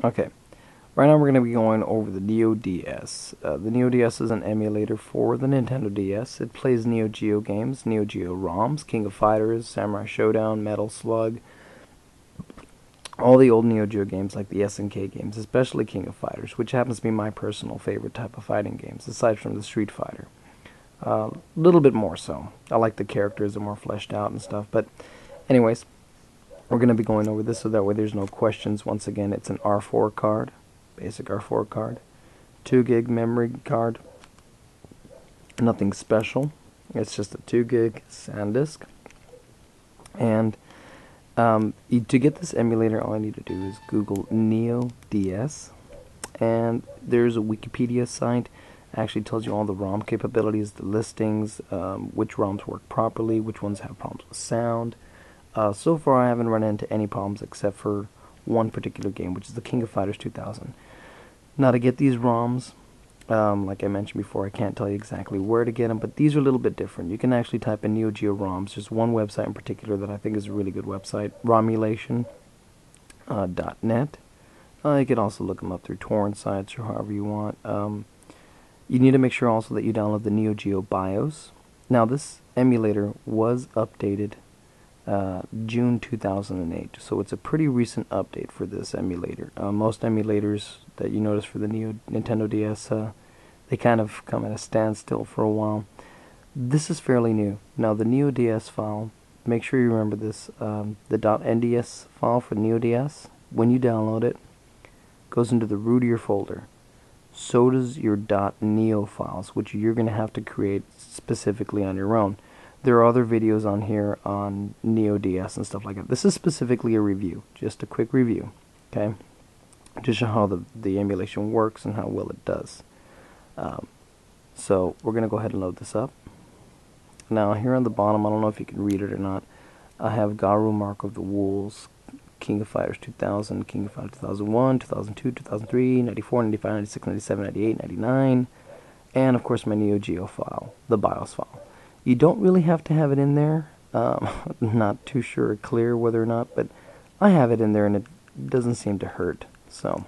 Okay, right now we're going to be going over the NeoDS. The NeoDS is an emulator for the Nintendo DS. It plays NeoGeo games, NeoGeo ROMs, King of Fighters, Samurai Showdown, Metal Slug, all the old NeoGeo games like the SNK games, especially King of Fighters, which happens to be my personal favorite type of fighting games, aside from the Street Fighter. A little bit more so. I like the characters, they're more fleshed out and stuff, but anyways, we're going to be going over this so that way there's no questions. Once again, it's an R4 card, basic R4 card, 2 gig memory card, nothing special, it's just a 2 gig SanDisk, and to get this emulator, all I need to do is Google NeoDS, and there's a Wikipedia site. It actually tells you all the ROM capabilities, the listings, which ROMs work properly, which ones have problems with sound. So far I haven't run into any problems except for one particular game, which is the King of Fighters 2000. Now to get these ROMs, like I mentioned before, I can't tell you exactly where to get them, but these are a little bit different. You can actually type in NeoGeo ROMs. There's one website in particular that I think is a really good website, romulation.net. You can also look them up through torrent sites or however you want. You need to make sure also that you download the NeoGeo BIOS. Now this emulator was updated June 2008, so it's a pretty recent update for this emulator. Most emulators that you notice for the Nintendo DS, they kind of come at a standstill for a while. This is fairly new. Now the NeoDS file, make sure you remember this, the .nds file for NeoDS, when you download it, goes into the root of your folder. So does your .neo files, which you're going to have to create specifically on your own. There are other videos on here on NeoDS and stuff like that. This is specifically a review, just a quick review, okay? To show how the emulation works and how well it does. So we're going to go ahead and load this up. Now here on the bottom, I don't know if you can read it or not, I have Garu Mark of the Wolves, King of Fighters 2000, King of Fighters 2001, 2002, 2003, 94, 95, 96, 97, 98, 99, and of course my NeoGeo file, the BIOS file. You don't really have to have it in there. Not too sure or clear whether or not, but I have it in there and it doesn't seem to hurt. So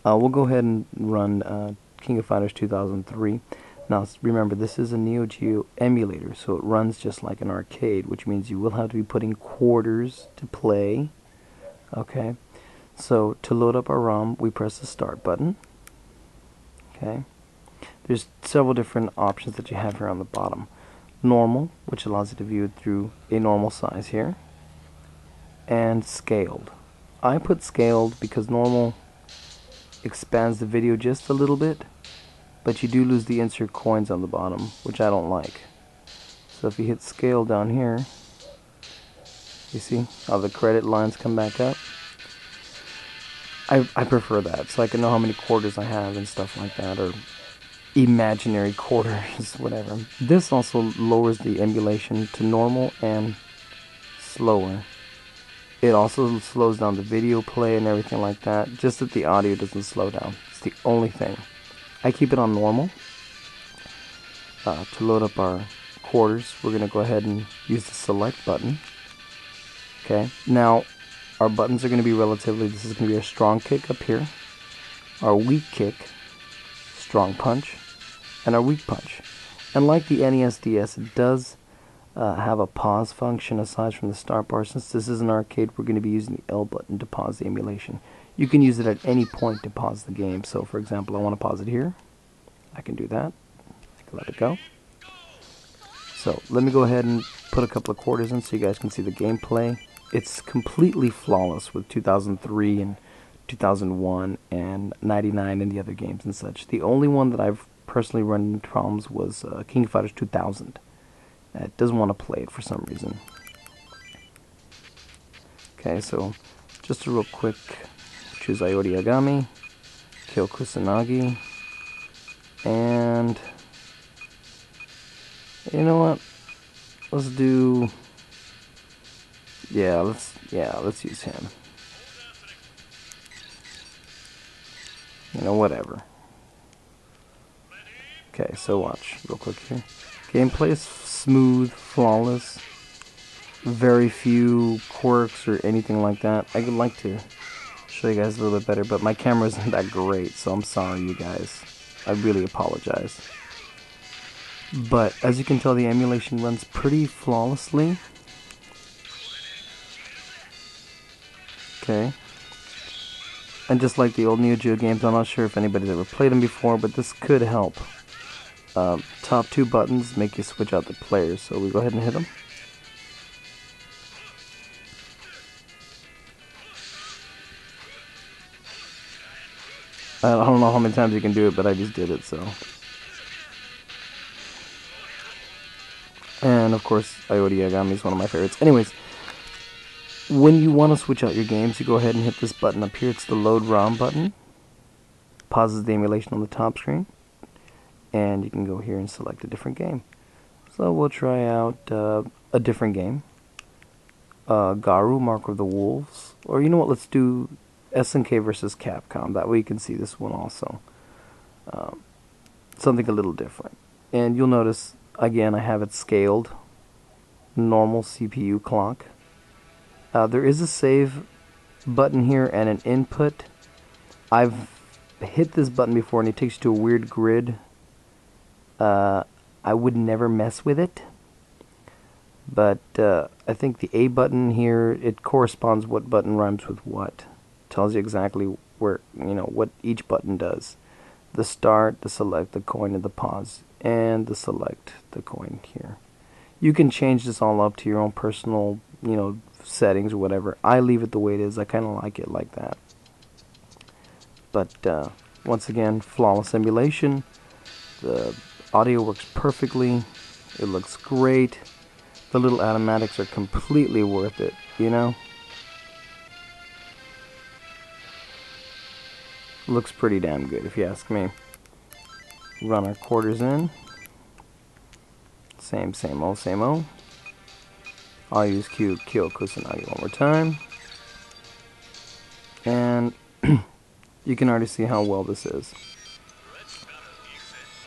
we'll go ahead and run King of Fighters 2003. Now remember, this is a NeoGeo emulator, so it runs just like an arcade, which means you will have to be putting quarters to play. Okay, so to load up our ROM, we press the start button. Okay. There's several different options that you have here on the bottom. Normal, which allows you to view it through a normal size here, and scaled. I put scaled because normal expands the video just a little bit, but you do lose the insert coins on the bottom, which I don't like. So if you hit scale down here, you see how the credit lines come back up? I prefer that, so I can know how many quarters I have and stuff like that, or imaginary quarters, whatever. This also lowers the emulation to normal and slower. It also slows down the video play and everything like that, just that the audio doesn't slow down. It's the only thing. I keep it on normal. To load up our quarters, we're going to go ahead and use the select button. Okay, now our buttons are going to be relatively, this is going to be a strong kick up here, our weak kick, strong punch, and our weak punch. And like the NES DS, it does have a pause function aside from the start bar. Since this is an arcade, we're going to be using the L button to pause the emulation. You can use it at any point to pause the game. So for example, I want to pause it here. I can do that. I can let it go. So let me go ahead and put a couple of quarters in so you guys can see the gameplay. It's completely flawless with 2003 and 2001 and 99 and the other games and such. The only one that I've personally run into problems was King of Fighters 2000. It doesn't want to play it for some reason. Okay, so just a real quick, choose Iori Agami, kill Kusanagi, and you know what? Let's do, let's use him. You know, whatever. Okay, so watch real quick here. Gameplay is smooth, flawless, very few quirks or anything like that. I would like to show you guys a little bit better, but my camera isn't that great, so I'm sorry, you guys. I really apologize. But as you can tell, the emulation runs pretty flawlessly. Okay. And just like the old NeoGeo games, I'm not sure if anybody's ever played them before, but this could help. Top two buttons make you switch out the players, so we go ahead and hit them. I don't know how many times you can do it, but I just did it, so. And of course, Iota Yagami is one of my favorites. Anyways, when you want to switch out your games, you go ahead and hit this button up here. It's the Load ROM button. Pauses the emulation on the top screen. And you can go here and select a different game. So we'll try out a different game. Garu, Mark of the Wolves. Or you know what, let's do SNK versus Capcom. That way you can see this one also. Something a little different. And you'll notice, again, I have it scaled. Normal CPU clock. There is a save button here and an input. I've hit this button before and it takes you to a weird grid. I would never mess with it. But I think the A button here, it corresponds what button rhymes with what. Tells you exactly where, you know, what each button does. The start, the select, the coin, and the pause. And the select, the coin here. You can change this all up to your own personal, you know, settings or whatever. I leave it the way it is. I kind of like it like that. But once again, flawless emulation. The audio works perfectly. It looks great. The little animatics are completely worth it, you know? Looks pretty damn good, if you ask me. Run our quarters in. Same old, same old. I'll use Kyo Kusanagi one more time. And you can already see how well this is.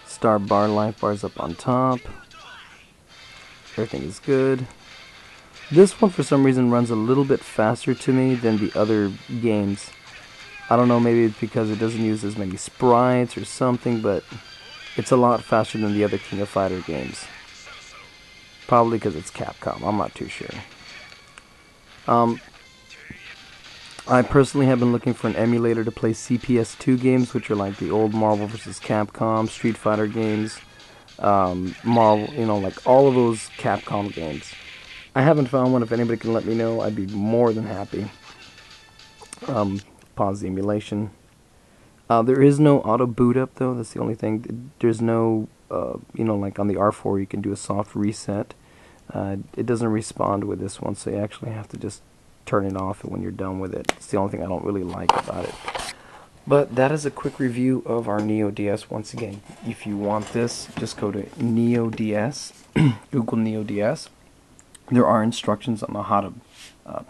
Star bar, life bars up on top. Everything is good. This one for some reason runs a little bit faster to me than the other games. I don't know, maybe it's because it doesn't use as many sprites or something, but it's a lot faster than the other King of Fighter games. Probably because it's Capcom, I'm not too sure. I personally have been looking for an emulator to play CPS2 games, which are like the old Marvel vs. Capcom, Street Fighter games, Marvel, you know, like all of those Capcom games. I haven't found one. If anybody can let me know, I'd be more than happy. Pause the emulation. There is no auto boot up though. That's the only thing. There's no, you know, like on the R4 you can do a soft reset. It doesn't respond with this one, so you actually have to just turn it off when you're done with it. It's the only thing I don't really like about it. But that is a quick review of our NeoDS. Once again, if you want this, just go to NeoDS, Google NeoDS. There are instructions on how to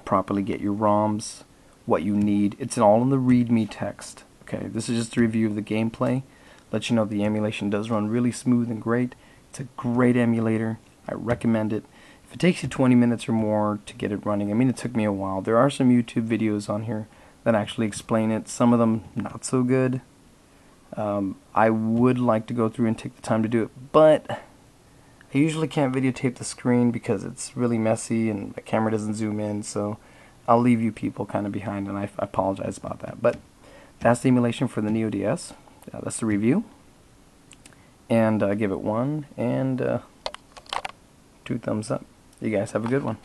properly get your ROMs, what you need. It's all in the README text. Okay, this is just a review of the gameplay. Let you know the emulation does run really smooth and great. It's a great emulator. I recommend it. If it takes you 20 minutes or more to get it running, I mean, it took me a while. There are some YouTube videos on here that actually explain it. Some of them not so good. I would like to go through and take the time to do it, but I usually can't videotape the screen because it's really messy and the camera doesn't zoom in, so I'll leave you people kind of behind, and I apologize about that. But that's the emulation for the NeoDS. That's the review. And give it 1 and 2 thumbs up. You guys have a good one.